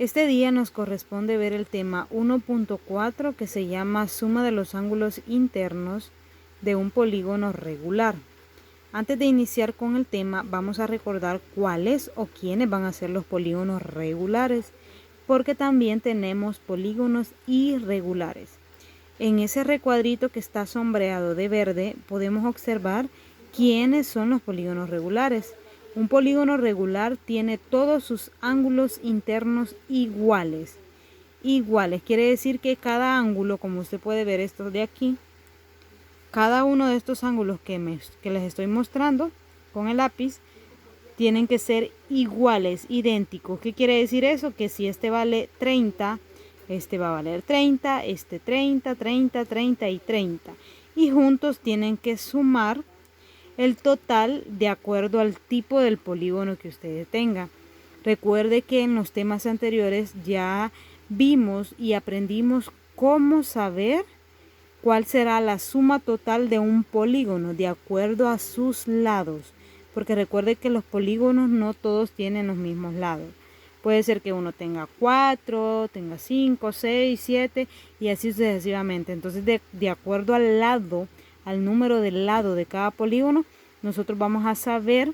Este día nos corresponde ver el tema 1.4 que se llama suma de los ángulos internos de un polígono regular. Antes de iniciar con el tema, vamos a recordar cuáles o quiénes van a ser los polígonos regulares, porque también tenemos polígonos irregulares. En ese recuadrito que está sombreado de verde, podemos observar quiénes son los polígonos regulares. Un polígono regular tiene todos sus ángulos internos iguales. Iguales quiere decir que cada ángulo, como usted puede ver estos de aquí, cada uno de estos ángulos que les estoy mostrando con el lápiz, tienen que ser iguales, idénticos. ¿Qué quiere decir eso? Que si este vale 30, este va a valer 30, este 30, 30, 30 y 30. Y juntos tienen que sumar el total de acuerdo al tipo del polígono que ustedes tengan. Recuerde que en los temas anteriores ya vimos y aprendimos cómo saber cuál será la suma total de un polígono de acuerdo a sus lados. Porque recuerde que los polígonos no todos tienen los mismos lados. Puede ser que uno tenga 4, tenga 5, 6, 7 y así sucesivamente. Entonces de acuerdo al lado, al número del lado de cada polígono, nosotros vamos a saber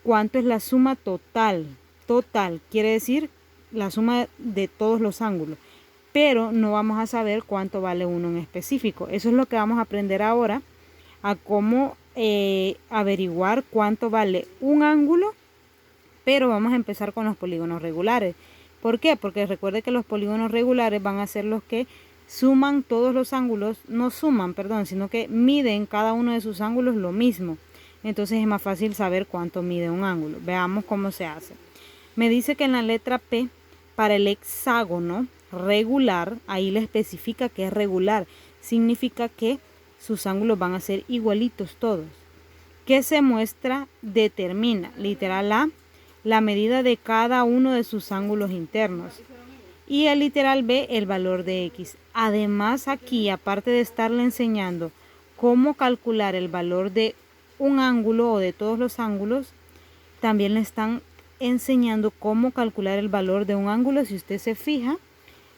cuánto es la suma total. Total quiere decir la suma de todos los ángulos, pero no vamos a saber cuánto vale uno en específico. Eso es lo que vamos a aprender ahora, a cómo averiguar cuánto vale un ángulo, pero vamos a empezar con los polígonos regulares. ¿Por qué? Porque recuerde que los polígonos regulares van a ser los que suman todos los ángulos, no suman, perdón, sino que miden cada uno de sus ángulos lo mismo. Entonces es más fácil saber cuánto mide un ángulo. Veamos cómo se hace. Me dice que en la letra P, para el hexágono regular, ahí le especifica que es regular. Significa que sus ángulos van a ser igualitos todos. ¿Qué se muestra? Determina, literal A, la medida de cada uno de sus ángulos internos. Y el literal B, el valor de X. Además aquí, aparte de estarle enseñando cómo calcular el valor de un ángulo o de todos los ángulos, también le están enseñando cómo calcular el valor de un ángulo. Si usted se fija,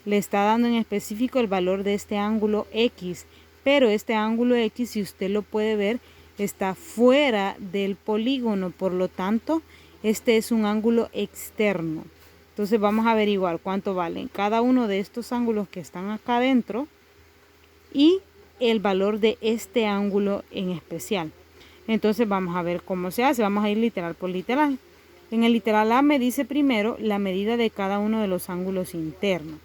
le está dando en específico el valor de este ángulo X, pero este ángulo X, si usted lo puede ver, está fuera del polígono, por lo tanto, este es un ángulo externo. Entonces vamos a averiguar cuánto valen cada uno de estos ángulos que están acá adentro y el valor de este ángulo en especial. Entonces vamos a ver cómo se hace. Vamos a ir literal por literal. En el literal A me dice primero la medida de cada uno de los ángulos internos.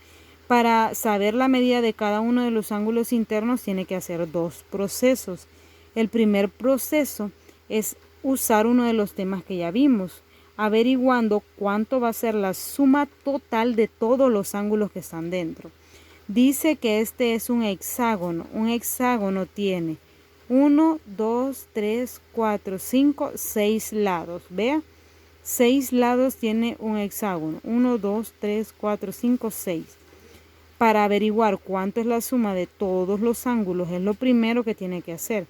Para saber la medida de cada uno de los ángulos internos tiene que hacer dos procesos. El primer proceso es usar uno de los temas que ya vimos, averiguando cuánto va a ser la suma total de todos los ángulos que están dentro. Dice que este es un hexágono. Un hexágono tiene 1, 2, 3, 4, 5, 6 lados. Vea, 6 lados tiene un hexágono. 1, 2, 3, 4, 5, 6. Para averiguar cuánto es la suma de todos los ángulos es lo primero que tiene que hacer.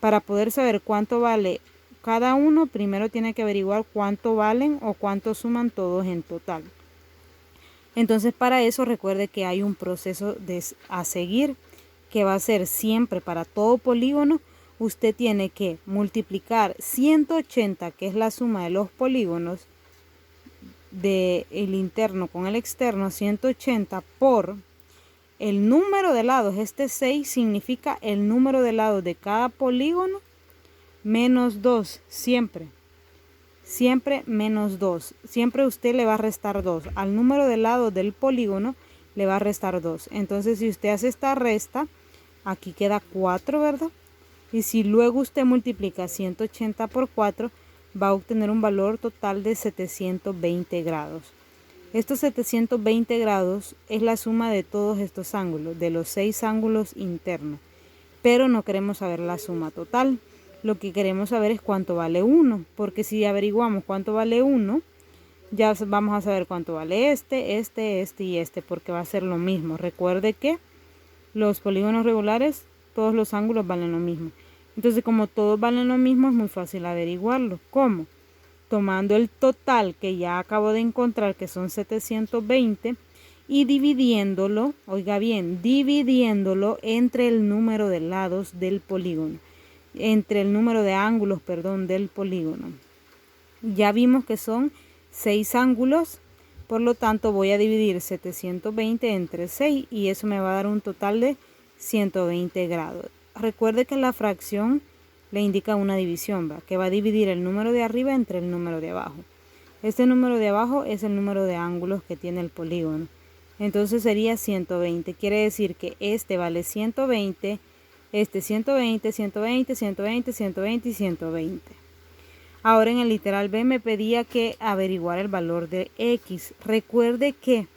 Para poder saber cuánto vale cada uno, primero tiene que averiguar cuánto valen o cuánto suman todos en total. Entonces para eso recuerde que hay un proceso a seguir que va a ser siempre para todo polígono. Usted tiene que multiplicar 180, que es la suma de los polígonos del interno con el externo, 180 por el número de lados. Este 6 significa el número de lados de cada polígono menos 2, siempre menos 2. Siempre usted le va a restar 2. Al número de lados del polígono le va a restar 2. Entonces si usted hace esta resta, aquí queda 4, ¿verdad? Y si luego usted multiplica 180 por 4, va a obtener un valor total de 720 grados. Estos 720 grados es la suma de todos estos ángulos, de los 6 ángulos internos. Pero no queremos saber la suma total. Lo que queremos saber es cuánto vale 1, porque si averiguamos cuánto vale 1, ya vamos a saber cuánto vale este y este, porque va a ser lo mismo. Recuerde que los polígonos regulares, todos los ángulos valen lo mismo. Entonces, como todos valen lo mismo, es muy fácil averiguarlo. ¿Cómo? tomando el total que ya acabo de encontrar, que son 720, y dividiéndolo, oiga bien, dividiéndolo entre el número de lados del polígono, entre el número de ángulos, perdón, del polígono. Ya vimos que son 6 ángulos, por lo tanto voy a dividir 720 entre 6 y eso me va a dar un total de 120 grados. Recuerde que la fracción le indica una división, ¿va? Que va a dividir el número de arriba entre el número de abajo. Este número de abajo es el número de ángulos que tiene el polígono. Entonces sería 120. Quiere decir que este vale 120, este 120, 120, 120, 120 y 120. Ahora en el literal B me pedía que averiguar el valor de X. Recuerde que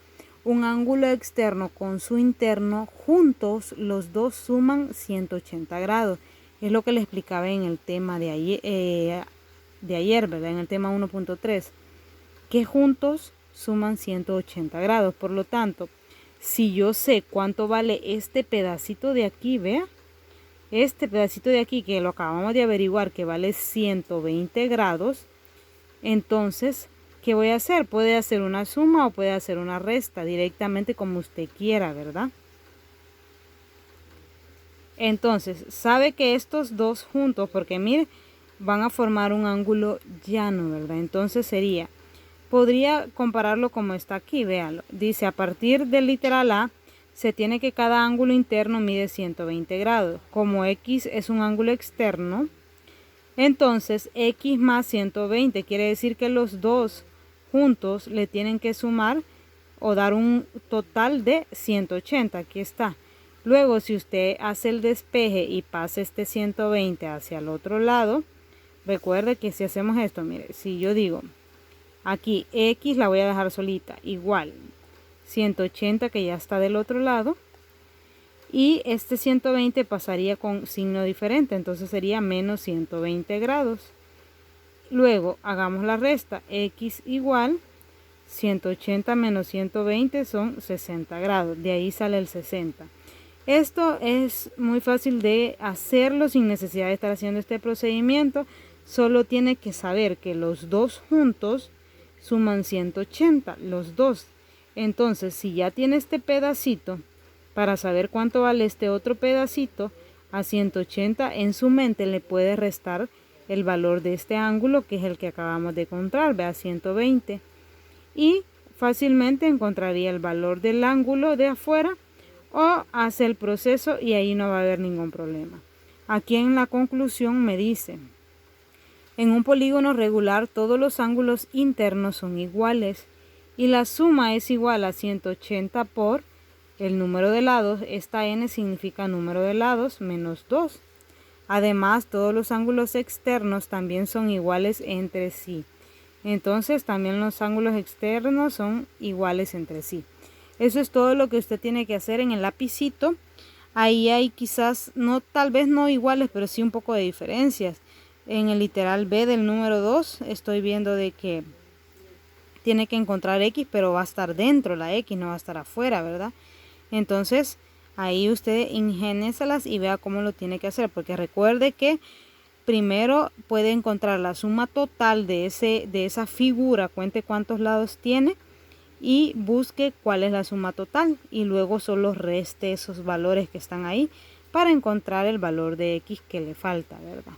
un ángulo externo con su interno juntos, los dos suman 180 grados. Es lo que le explicaba en el tema de ayer, ¿verdad? En el tema 1.3, que juntos suman 180 grados. Por lo tanto, si yo sé cuánto vale este pedacito de aquí, vea, este pedacito de aquí que lo acabamos de averiguar que vale 120 grados, entonces, ¿qué voy a hacer? Puede hacer una suma o puede hacer una resta, directamente como usted quiera, ¿verdad? Entonces, sabe que estos dos juntos, porque mire, van a formar un ángulo llano, ¿verdad? Entonces sería, podría compararlo como está aquí, véalo. Dice, a partir del literal A, se tiene que cada ángulo interno mide 120 grados. Como X es un ángulo externo, entonces X más 120 quiere decir que los dos juntos le tienen que sumar o dar un total de 180. Aquí está. Luego, si usted hace el despeje y pasa este 120 hacia el otro lado, recuerde que si hacemos esto, mire, si yo digo aquí X la voy a dejar solita, igual 180 que ya está del otro lado, y este 120 pasaría con signo diferente, entonces sería menos 120 grados. Luego hagamos la resta, X igual 180 menos 120 son 60 grados, de ahí sale el 60. Esto es muy fácil de hacerlo sin necesidad de estar haciendo este procedimiento. Solo tiene que saber que los dos juntos suman 180, los dos. Entonces, si ya tiene este pedacito, para saber cuánto vale este otro pedacito, a 180 en su mente le puede restar el valor de este ángulo, que es el que acabamos de encontrar, vea, 120. Y fácilmente encontraría el valor del ángulo de afuera, o hace el proceso y ahí no va a haber ningún problema. Aquí en la conclusión me dice, en un polígono regular todos los ángulos internos son iguales y la suma es igual a 180 por el número de lados. Esta n significa número de lados menos 2. Además, todos los ángulos externos también son iguales entre sí. Entonces, también los ángulos externos son iguales entre sí. Eso es todo lo que usted tiene que hacer en el lapicito. Ahí hay quizás, no, tal vez no iguales, pero sí un poco de diferencias. En el literal B del número 2 estoy viendo de que tiene que encontrar X, pero va a estar dentro la X, no va a estar afuera, ¿verdad? Entonces, ahí usted ingénieselas y vea cómo lo tiene que hacer, porque recuerde que primero puede encontrar la suma total de esa figura, cuente cuántos lados tiene y busque cuál es la suma total y luego solo reste esos valores que están ahí para encontrar el valor de X que le falta, ¿verdad?